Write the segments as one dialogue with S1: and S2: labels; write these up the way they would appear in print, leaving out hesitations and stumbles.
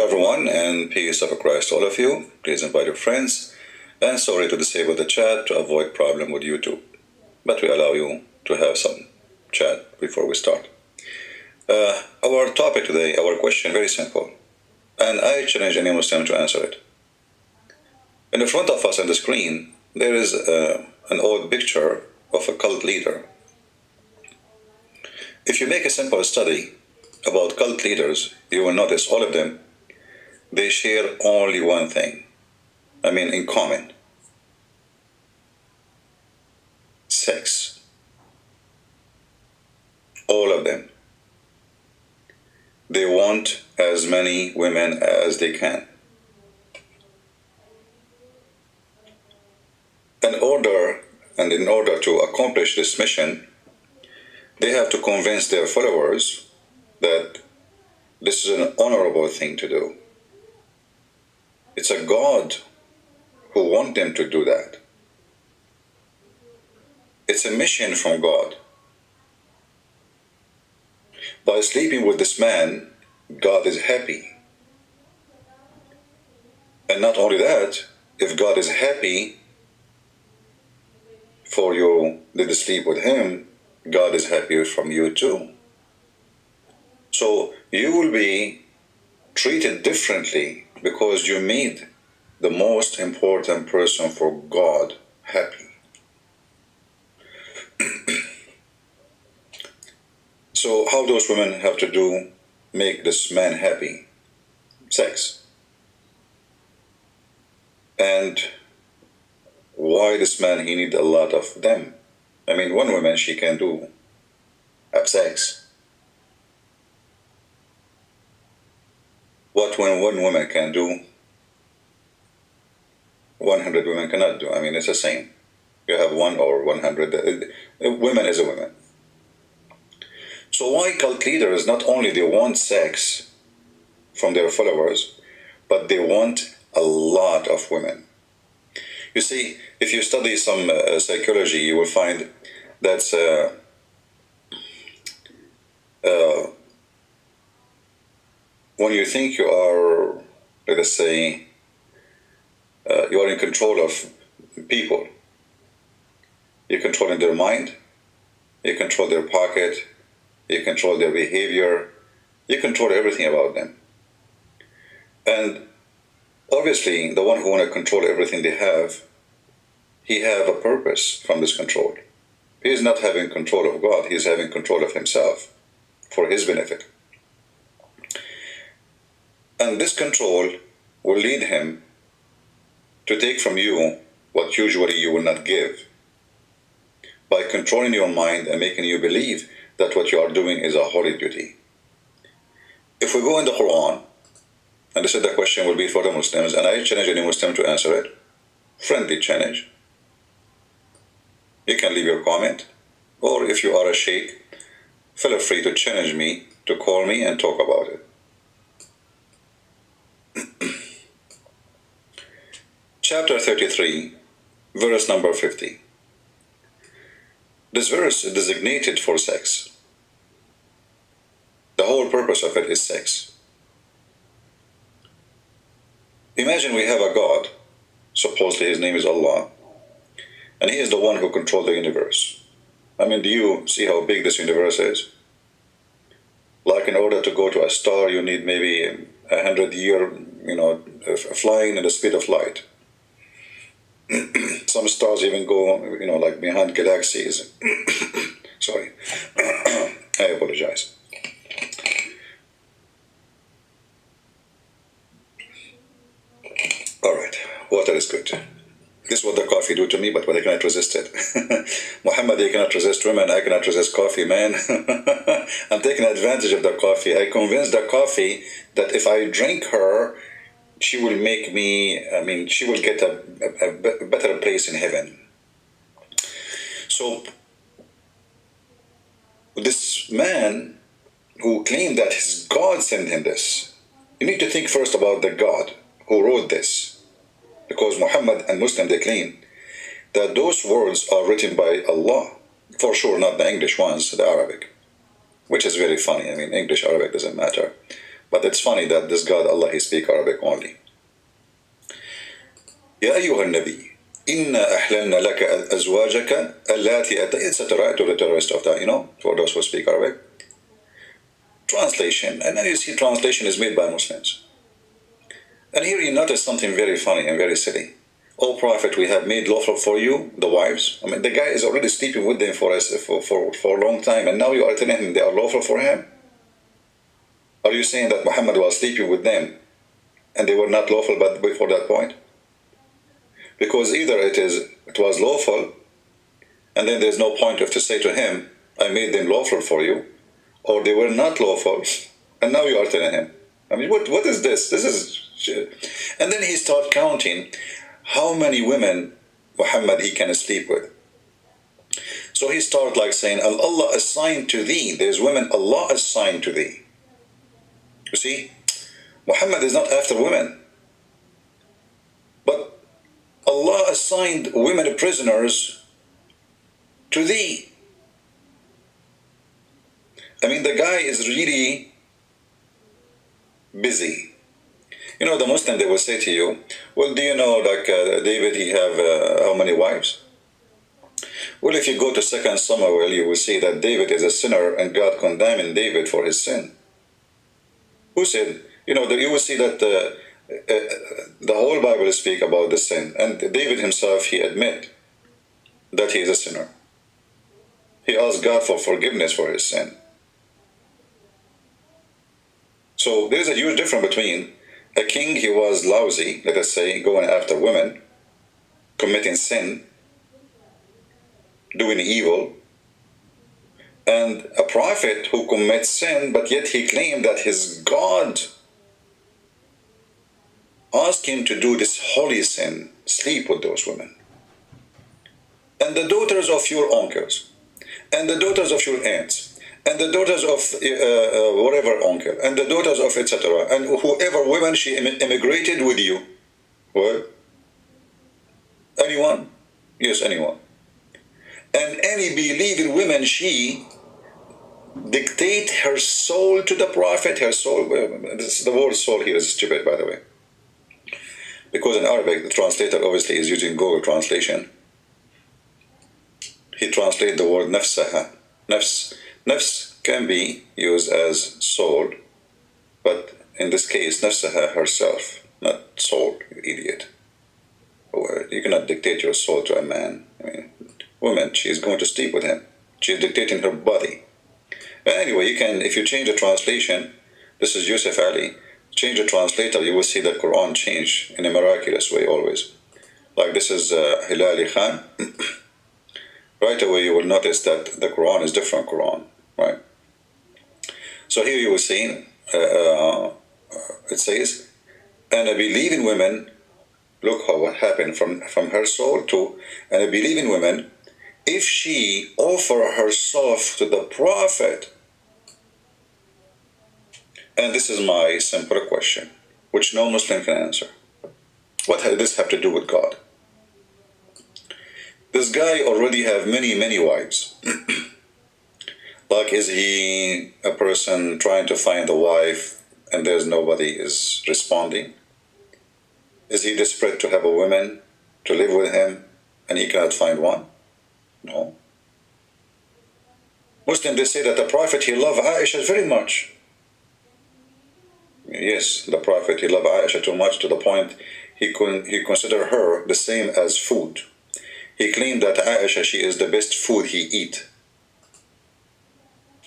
S1: Hello everyone, and peace of Christ to all of you. Please invite your friends, and sorry to disable the chat to avoid problem with YouTube, but we allow you to have some chat before we start. Our topic today, our question, very simple, and I challenge any Muslim to answer it. In the front of us on the screen, there is an old picture of a cult leader. If you make a simple study about cult leaders, you will notice all of them, they share only one thing, in common: sex. All of them. They want as many women as they can. In order to accomplish this mission, they have to convince their followers that this is an honorable thing to do. It's a God who wants them to do that. It's a mission from God. By sleeping with this man, God is happy. And not only that, if God is happy for you to sleep with him, God is happy from you too. So you will be treated differently because you made the most important person for God happy. So how those women have to make this man happy? Sex. And why this man, he need a lot of them? One woman, she can have sex. What one woman can do, 100 women cannot do. It's the same. You have 1 or 100. Women is a woman. So why cult leaders, not only they want sex from their followers, but they want a lot of women. You see, if you study some psychology, you will find that's when you think you are, let us say, you are in control of people. You're controlling their mind, you control their pocket, you control their behavior, you control everything about them. And obviously, the one who want to control everything they have, he have a purpose from this control. He is not having control of God, he is having control of himself for his benefit. And this control will lead him to take from you what usually you will not give, by controlling your mind and making you believe that what you are doing is a holy duty. If we go in the Quran, and this is the question will be for the Muslims, and I challenge any Muslim to answer it, friendly challenge. You can leave your comment, or if you are a sheikh, feel free to challenge me, to call me and talk about it. Chapter 33, verse number 50. This verse is designated for sex. The whole purpose of it is sex. Imagine we have a God, supposedly his name is Allah, and he is the one who controls the universe. Do you see how big this universe is? Like in order to go to a star, you need maybe 100 years, flying at the speed of light. Some stars even go, like behind galaxies. Sorry, I apologize. All right, water is good. This is what the coffee do to me, but I cannot resist it. Muhammad, you cannot resist women. I cannot resist coffee, man. I'm taking advantage of the coffee. I convinced the coffee that if I drink her, she will make me, she will get a better place in heaven. So, this man who claimed that his God sent him this, you need to think first about the God who wrote this. Because Muhammad and Muslim, they claim that those words are written by Allah. For sure, not the English ones, the Arabic. Which is very funny. English, Arabic doesn't matter. But it's funny that this God, Allah, he speaks Arabic only. يا أيها النبي إنا أحللنا لك أزواجك اللاتي etc. to the rest of that, for those who speak Arabic. Translation, and then you see translation is made by Muslims. And here you notice something very funny and very silly. O Prophet, we have made lawful for you the wives. I mean, the guy is already sleeping with them for a long time, and now you are telling him they are lawful for him? Are you saying that Muhammad was sleeping with them and they were not lawful but before that point? Because either it was lawful, and then there's no point to say to him, I made them lawful for you, or they were not lawful, and now you are telling him. I mean, what is this? This is... And then he starts counting how many women Muhammad he can sleep with. So he starts like saying, Allah assigned to thee. There's women Allah assigned to thee. You see, Muhammad is not after women. But Allah assigned women prisoners to thee. I mean, the guy is really busy. The Muslim, they will say to you, well, do you know, like David, he have how many wives? Well, if you go to 2 Samuel, you will see that David is a sinner and God condemning David for his sin. Who said? You will see that the whole Bible speak about the sin, and David himself, he admit that he is a sinner. He asked God for forgiveness for his sin. So there is a huge difference between a king, he was lousy, let us say, going after women, committing sin, doing evil, and a prophet who commits sin, but yet he claimed that his God asked him to do this holy sin, sleep with those women. And the daughters of your uncles, and the daughters of your aunts, and the daughters of whatever uncle, and the daughters of etc. And whoever women she immigrated with you. Well, anyone? Yes, anyone. And any believing women, she dictate her soul to the prophet, her soul. The word soul here is stupid, by the way. Because in Arabic, the translator obviously is using Google translation. He translates the word nafsaha. Nafs can be used as soul, but in this case, nafsaha, herself, not soul, you idiot. You cannot dictate your soul to a man. I mean, woman, she is going to sleep with him. She is dictating her body. But anyway, you can, if you change the translation, this is Yusuf Ali, change the translator, you will see the Quran change in a miraculous way always. Like this is Hilali Khan. Right away you will notice that the Quran is different Quran, right? So here you will see, it says, and I believe in women, look how what happened from her soul to, and I believe in women, if she offer herself to the prophet. And this is my simple question, which no Muslim can answer. What does this have to do with God? This guy already have many, many wives. Like, is he a person trying to find a wife and there's nobody is responding? Is he desperate to have a woman to live with him and he cannot find one? No. Muslims, they say that the Prophet, he loved Aisha very much. Yes, the Prophet, he loved Aisha too much to the point he considered her the same as food. He claimed that Aisha, she is the best food he eat.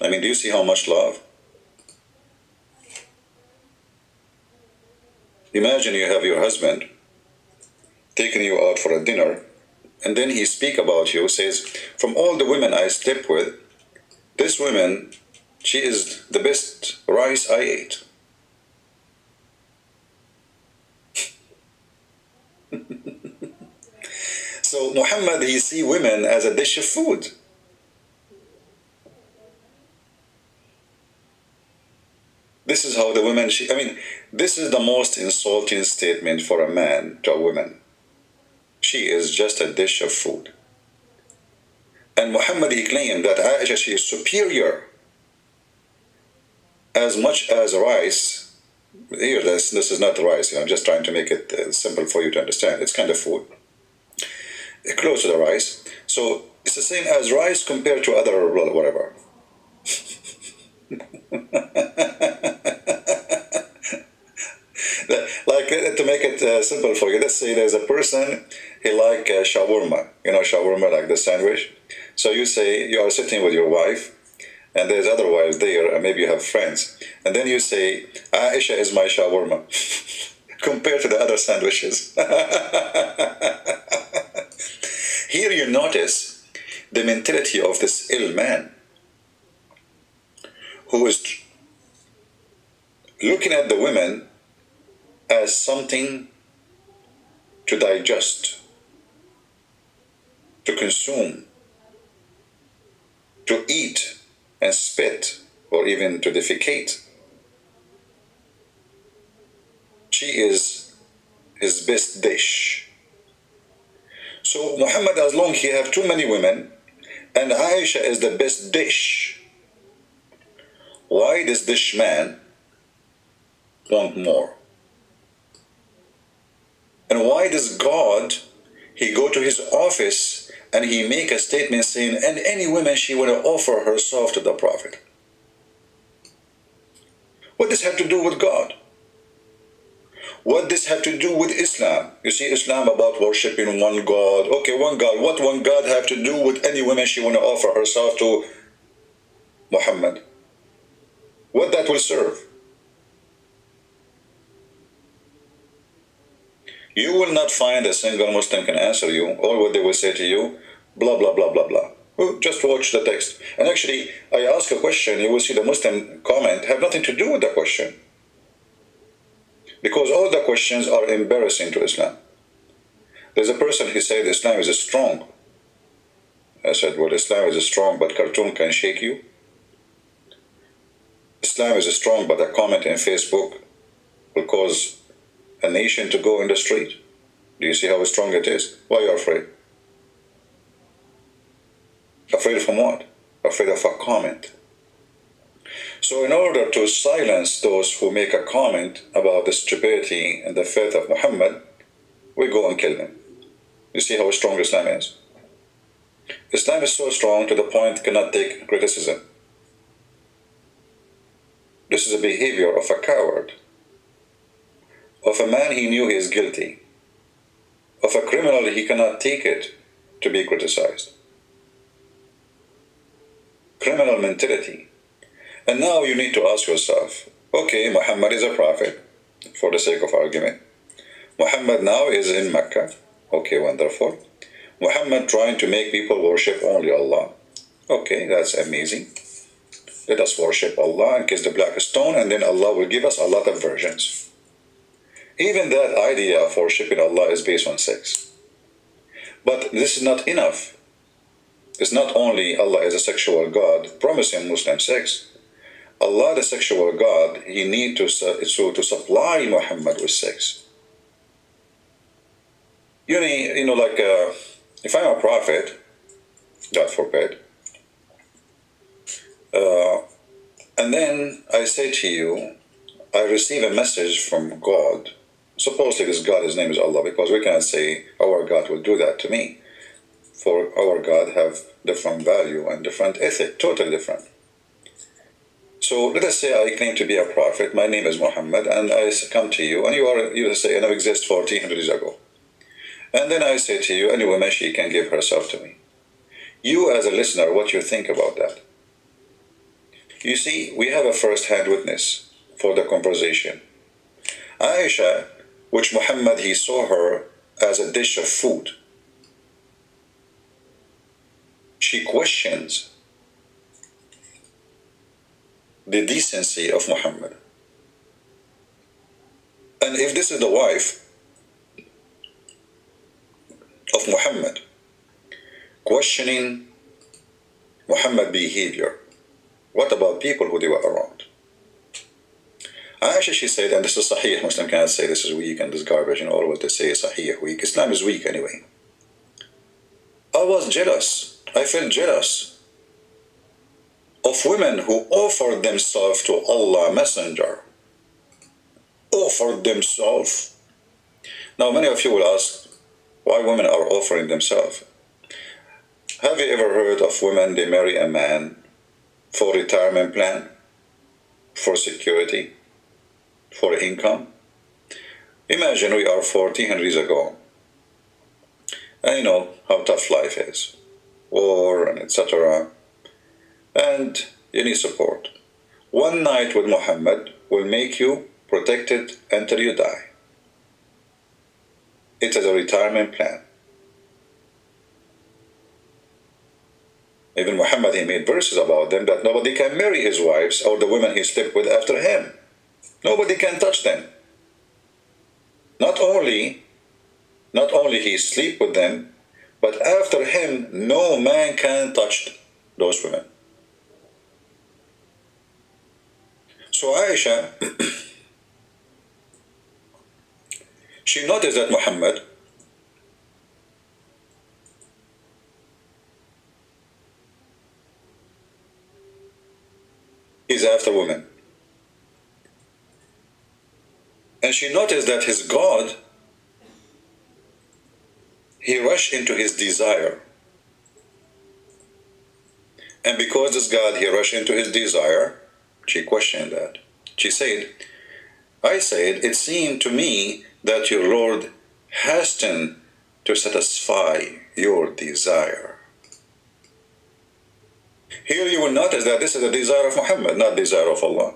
S1: I mean, do you see how much love? Imagine you have your husband taking you out for a dinner, and then he speak about you, says, from all the women I slept with, this woman, she is the best rice I ate. So Muhammad, he see women as a dish of food. This is how the women, this is the most insulting statement for a man to a woman. She is just a dish of food. And Muhammad, he claimed that Aisha, she is superior as much as rice Here, this is not rice. I'm just trying to make it simple for you to understand. It's kind of food, close to the rice. So it's the same as rice compared to other whatever. Like, to make it simple for you, let's say there's a person, he like shawarma, shawarma, like the sandwich. So you say you are sitting with your wife, and there's other wives there, and maybe you have friends, and then you say, Aisha is my shawarma, compared to the other sandwiches. Here you notice the mentality of this ill man, who is looking at the women as something to digest, to consume, to eat and spit, or even to defecate. She is his best dish. So Muhammad, as long as he have too many women, and Aisha is the best dish, why does this man want more? And why does God, he go to his office and he make a statement saying, and any woman she want to offer herself to the Prophet? What does have to do with God? What does have to do with Islam? You see, Islam about worshiping one God. Okay, one God. What one God have to do with any woman she want to offer herself to Muhammad? What that will serve? You will not find a single Muslim can answer you. All what they will say to you, blah, blah, blah, blah, blah. Well, just watch the text. And actually, I ask a question, you will see the Muslim comment have nothing to do with the question. Because all the questions are embarrassing to Islam. There's a person who said Islam is strong. I said, well, Islam is strong, but cartoon can shake you. Islam is strong, but a comment in Facebook will cause a nation to go in the street. Do you see how strong it is? Why are you afraid? Afraid from what? Afraid of a comment. So in order to silence those who make a comment about the stupidity and the faith of Muhammad, we go and kill them. You see how strong Islam is? Islam is so strong to the point it cannot take criticism. This is a behavior of a coward, of a man he knew he is guilty, of a criminal he cannot take it to be criticized. Criminal mentality. And now you need to ask yourself, okay, Muhammad is a prophet, for the sake of argument. Muhammad now is in Mecca. Okay, wonderful. Muhammad trying to make people worship only Allah. Okay, that's amazing. Let us worship Allah and kiss the black stone, and then Allah will give us a lot of virgins. Even that idea of worshiping Allah is based on sex. But this is not enough. It's not only Allah is a sexual God, promising Muslim sex. Allah, the sexual God, he need to supply Muhammad with sex. If I'm a prophet, God forbid, and then I say to you, I receive a message from God. Supposedly this God, his name is Allah, because we cannot say our God will do that to me. For our God have different value and different ethic, totally different. So let us say I claim to be a prophet, my name is Muhammad, and I come to you, and you say, and I exist 1400 years ago. And then I say to you, any woman, she can give herself to me. You as a listener, what you think about that? You see, we have a first-hand witness for the conversation. Aisha, which Muhammad, he saw her as a dish of food. She questions the decency of Muhammad. And if this is the wife of Muhammad, questioning Muhammad's behavior, what about people who they were around? Aisha, she said, and this is Sahih, Muslim cannot say this is weak and this garbage, all what they say is Sahih, weak. Islam is weak anyway. I was jealous. I felt jealous of women who offered themselves to Allah Messenger. offered themselves. Now, many of you will ask why women are offering themselves. Have you ever heard of women, they marry a man for retirement plan, for security, for income? Imagine we are 100 years ago, and you know how tough life is, war and etc. And you need support. One night with Muhammad will make you protected until you die. It is a retirement plan. Even Muhammad, he made verses about them that nobody can marry his wives or the women he slept with after him. Nobody can touch them. Not only he sleep with them, but after him, no man can touch those women. So Aisha, she noticed that Muhammad is after women. And she noticed that his God, he rushed into his desire. And because this God, he rushed into his desire, she questioned that. She said, I said, it seemed to me that your Lord hastened to satisfy your desire. Here you will notice that this is the desire of Muhammad, not the desire of Allah.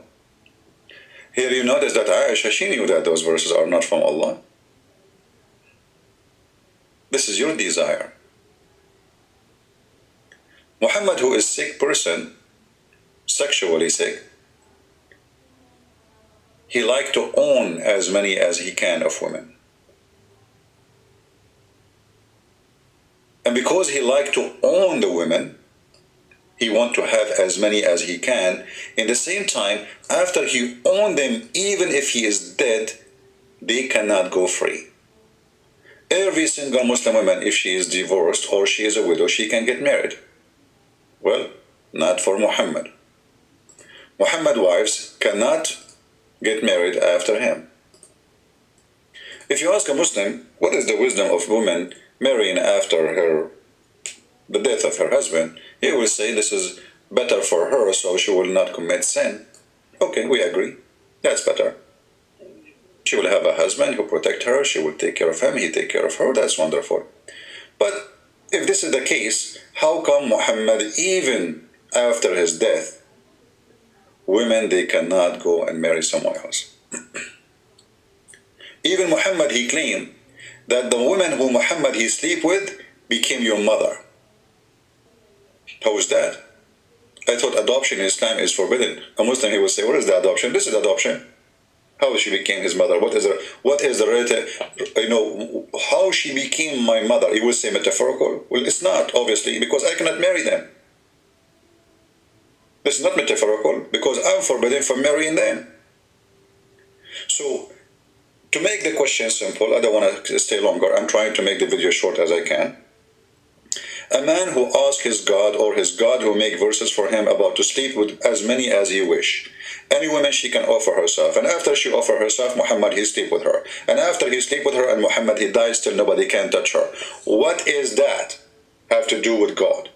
S1: Here you notice that Aisha, she knew that those verses are not from Allah. This is your desire. Muhammad, who is sick person, sexually sick, he liked to own as many as he can of women. And because he liked to own the women, he wants to have as many as he can. In the same time, after he owned them, even if he is dead, they cannot go free. Every single Muslim woman, if she is divorced or she is a widow, she can get married. Well, not for Muhammad. Muhammad's wives cannot get married after him. If you ask a Muslim, what is the wisdom of women marrying after the death of her husband, he will say this is better for her so she will not commit sin. Okay, we agree. That's better. She will have a husband who protect her, she will take care of him, he take care of her, that's wonderful. But if this is the case, how come Muhammad, even after his death, women, they cannot go and marry someone else? Even Muhammad, he claimed that the woman who Muhammad he sleep with became your mother. How is that? I thought adoption in Islam is forbidden. A Muslim, he would say, what is the adoption? This is adoption. How she became his mother? What is the relative, how she became my mother? He would say metaphorical. Well, it's not, obviously, because I cannot marry them. It's not metaphorical, because I'm forbidden from marrying them. So, to make the question simple, I don't want to stay longer. I'm trying to make the video short as I can. A man who asks his God, or his God who make verses for him about to sleep with as many as he wish. Any woman she can offer herself. And after she offer herself, Muhammad he sleep with her. And after he sleep with her and Muhammad he dies, still nobody can touch her. What is that have to do with God?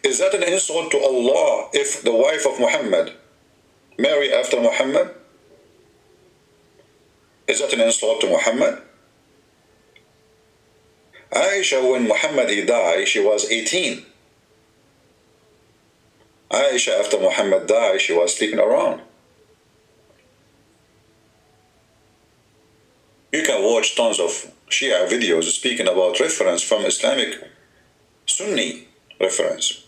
S1: Is that an insult to Allah if the wife of Muhammad marry after Muhammad? Is that an insult to Muhammad? Aisha, when Muhammad he died, she was 18. Aisha, after Muhammad died, she was sleeping around. You can watch tons of Shia videos speaking about reference from Islamic Sunni reference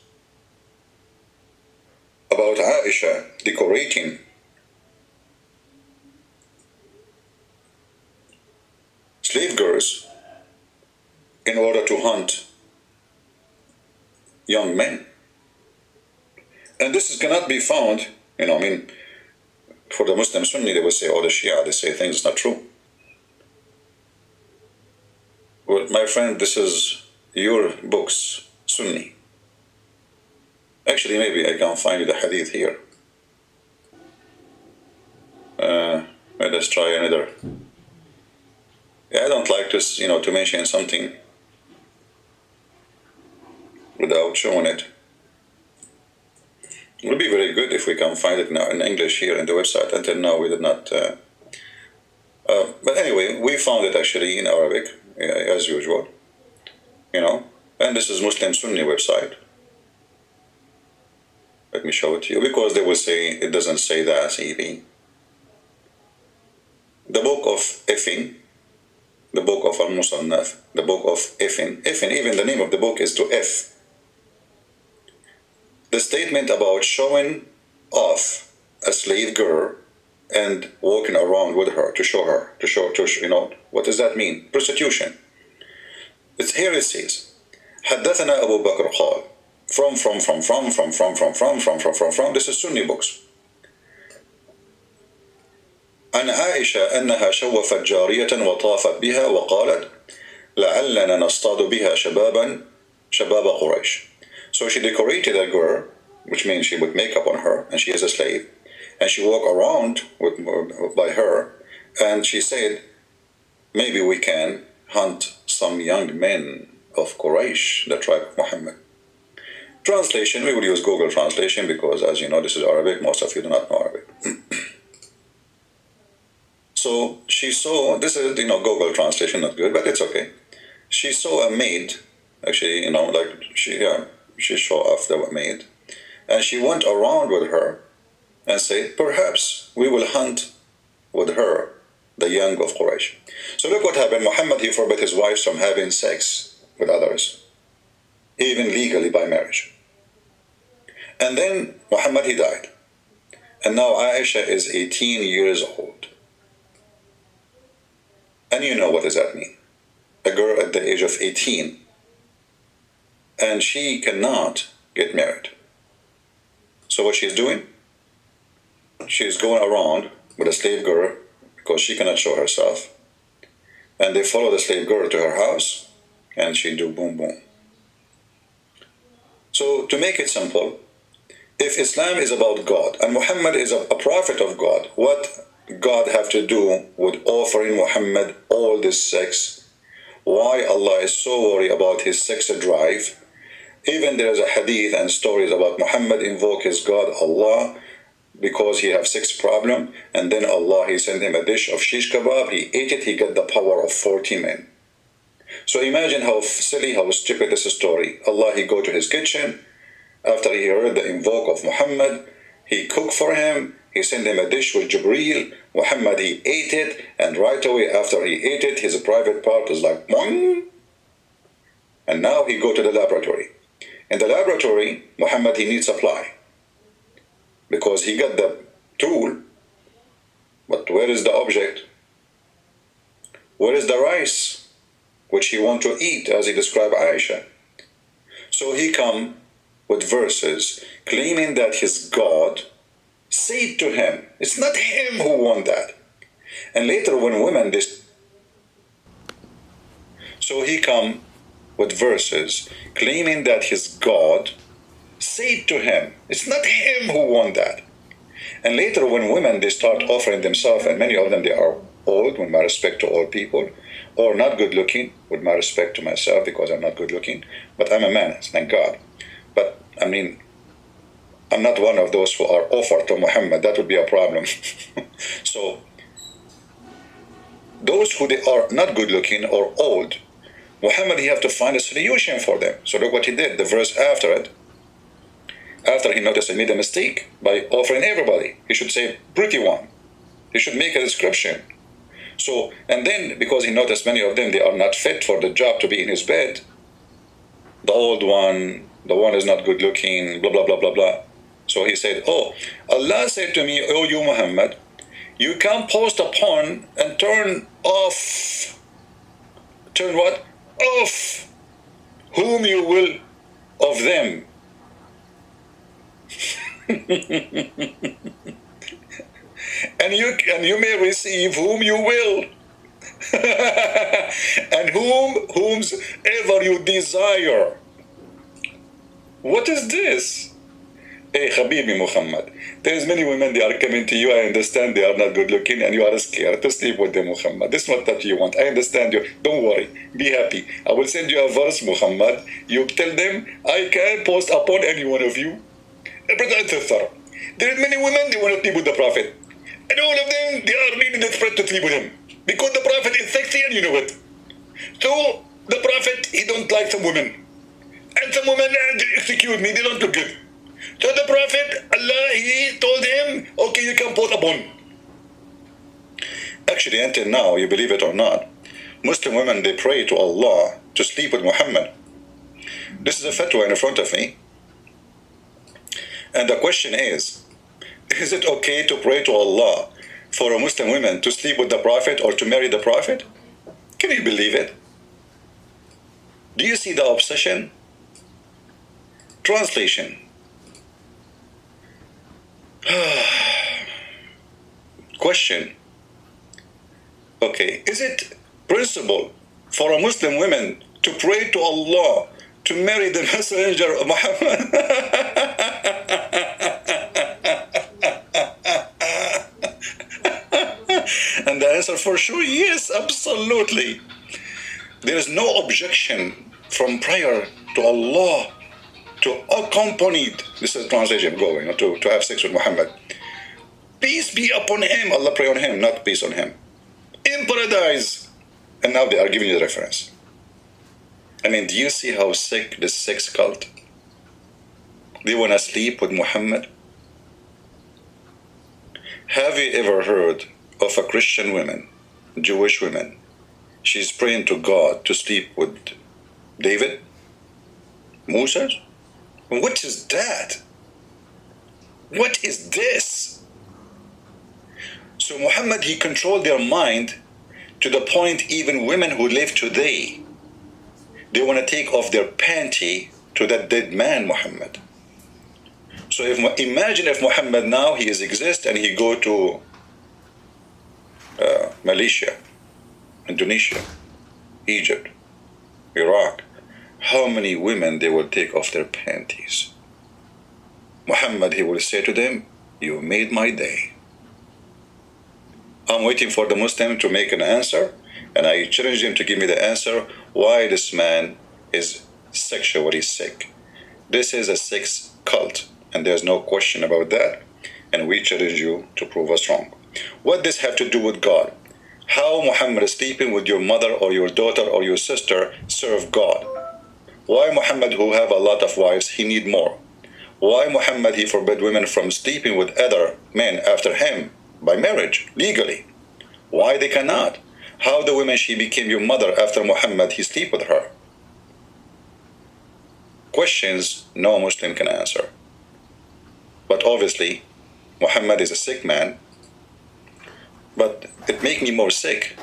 S1: about Aisha decorating slave girls in order to hunt young men. And this cannot be found, for the Muslim Sunni, they will say, oh, the Shia, they say things not true. Well, my friend, this is your books, Sunni. Actually, maybe I can find you the hadith here. Let us try another. Yeah, I don't like to mention something without showing it. It would be very good if we can find it now in English here in the website. Until now, we did not. But anyway, we found it actually in Arabic, as usual. And this is Muslim Sunni website. Let me show it to you, because they will say it doesn't say that even. The book of Effin, the book of Al-Musannaf, the book of Effin, even the name of the book is to F. The statement about showing off a slave girl and walking around with her to show her, what does that mean? Prostitution. Here it says, حدثنا أبو بكر قال, from, this is Sunni books. عن عائشة أنها شوفت جارية وطافت بها وقالت لعلنا نصطاد بها شباب قريش. So she decorated a girl, which means she put makeup on her, and she is a slave, and she walked around by her, and she said, maybe we can hunt some young men of Quraysh, the tribe of Muhammad. Translation, we will use Google translation because, as you know, this is Arabic. Most of you do not know Arabic. So she saw, this is, Google translation, not good, but it's okay. She saw a maid, actually, she saw off the maid, and she went around with her and said, perhaps we will hunt with her the young of Quraysh. So look what happened. Muhammad, he forbade his wives from having sex with others, even legally by marriage. And then Muhammad, he died. And now Aisha is 18 years old. And you know what does that mean? A girl at the age of 18. And she cannot get married. So what she's doing? She's going around with a slave girl because she cannot show herself. And they follow the slave girl to her house and she do boom boom. So to make it simple, if Islam is about God and Muhammad is a prophet of God, what God have to do with offering Muhammad all this sex? Why Allah is so worried about his sex drive? Even there is a hadith and stories about Muhammad invoke his God Allah because he have sex problem, and then Allah, he sent him a dish of shish kebab, he ate it, he got the power of 40 men. So imagine how silly, how stupid this story. Allah, he go to his kitchen, after he heard the invoke of Muhammad, he cooked for him, he sent him a dish with Jibreel, Muhammad, he ate it, and right away after he ate it, his private part is like, boing. And now he go to the laboratory. In the laboratory, Muhammad, he needs supply. Because he got the tool, but where is the object? Where is the rice, which he want to eat, as he described Aisha? So he come with verses claiming that his God said to him, it's not him who want that. And later when women, so he come with verses claiming that his God said to him, it's not him who want that. And later when women, they start offering themselves, and many of them, they are old, with my respect to all people, or not good looking, with my respect to myself, because I'm not good looking, but I'm a man, thank God. But I mean, I'm not one of those who are offered to Muhammad. That would be a problem. So those who they are not good looking or old, Muhammad, he have to find a solution for them. So look what he did, the verse after it. After he noticed he made a mistake by offering everybody, he should say pretty one. He should make a description. So, and then because he noticed many of them, they are not fit for the job to be in his bed. The old one, the one is not good looking, blah, blah, blah, blah, blah. So he said, oh, Allah said to me, oh, you Muhammad, you can post upon and turn off. Turn what? Off. Whom you will of them. and you may receive whom you will. And whomsoever you desire. What is this? Hey, Habibi Muhammad, there's many women, they are coming to you. I understand they are not good looking and you are scared to sleep with them, Muhammad. This is not what you want. I understand you. Don't worry. Be happy. I will send you a verse, Muhammad. You tell them, I can post upon any one of you. There are many women, they want to sleep with the Prophet. And all of them, they are really desperate to sleep with him. Because the Prophet is sexy and you know it. So, the Prophet, he don't like some women. And some women, excuse me, they don't look good. So the Prophet, Allah, he told him, okay, you can post upon. Actually, until now, you believe it or not, Muslim women, they pray to Allah to sleep with Muhammad. This is a fatwa in front of me. And the question is it okay to pray to Allah for a Muslim woman to sleep with the Prophet or to marry the Prophet? Can you believe it? Do you see the obsession? Translation. Question. Okay, is it principle for a Muslim woman to pray to Allah to marry the messenger of Muhammad? And the answer for sure, yes, absolutely. There is no objection from prayer to Allah to accompany, this is translation going, to have sex with Muhammad. Peace be upon him, Allah pray on him, not peace on him. In paradise. And now they are giving you the reference. I mean, do you see how sick this sex cult? They want to sleep with Muhammad? Have you ever heard of a Christian woman, Jewish woman, she's praying to God to sleep with David? Moses? What is that? What is this? So Muhammad, he controlled their mind to the point even women who live today, they want to take off their panty to that dead man, Muhammad. So imagine if Muhammad now, he exists and he go to Malaysia, Indonesia, Egypt, Iraq. How many women they will take off their panties? Muhammad, he will say to them, you made my day. I'm waiting for the Muslim to make an answer, and I challenge him to give me the answer why this man is sexually sick. This is a sex cult, and there's no question about that, and we challenge you to prove us wrong. What does this have to do with God? How Muhammad is sleeping with your mother or your daughter or your sister serve God? Why Muhammad, who have a lot of wives, he need more? Why Muhammad, he forbid women from sleeping with other men after him by marriage, legally? Why they cannot? How the woman, she became your mother after Muhammad, he sleep with her? Questions no Muslim can answer. But obviously, Muhammad is a sick man. But it makes me more sick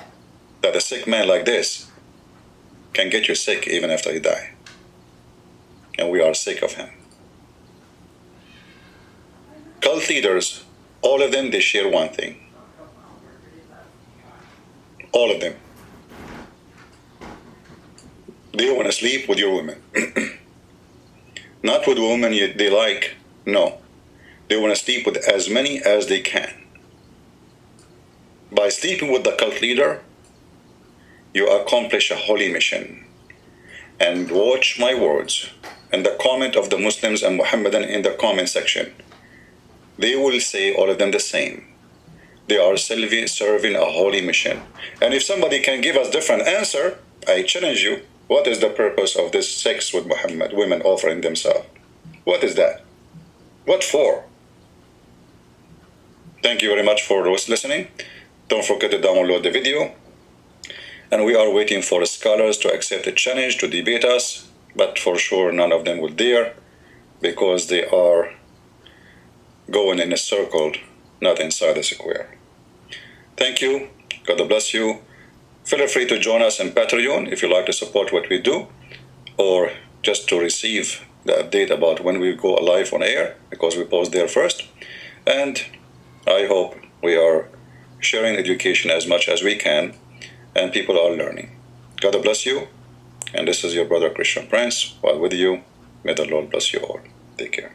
S1: that a sick man like this can get you sick even after he die. And we are sick of him. Cult leaders, all of them, they share one thing. All of them. They want to sleep with your women. Not with women they like, no. They want to sleep with as many as they can. By sleeping with the cult leader, you accomplish a holy mission. And watch my words and the comment of the Muslims and Muhammadan in the comment section. They will say, all of them, the same. They are serving a holy mission. And if somebody can give us different answer, I challenge you, what is the purpose of this sex with Muhammad, women offering themselves? What is that? What for? Thank you very much for listening. Don't forget to download the video. And we are waiting for scholars to accept the challenge to debate us, but for sure none of them will dare because they are going in a circle, not inside the square. Thank you. God bless you. Feel free to join us in Patreon if you like to support what we do, or just to receive the update about when we go live on air, because we post there first. And I hope we are sharing education as much as we can, and people are learning. God bless you. And this is your brother Christian Prince. While with you, may the Lord bless you all. Take care.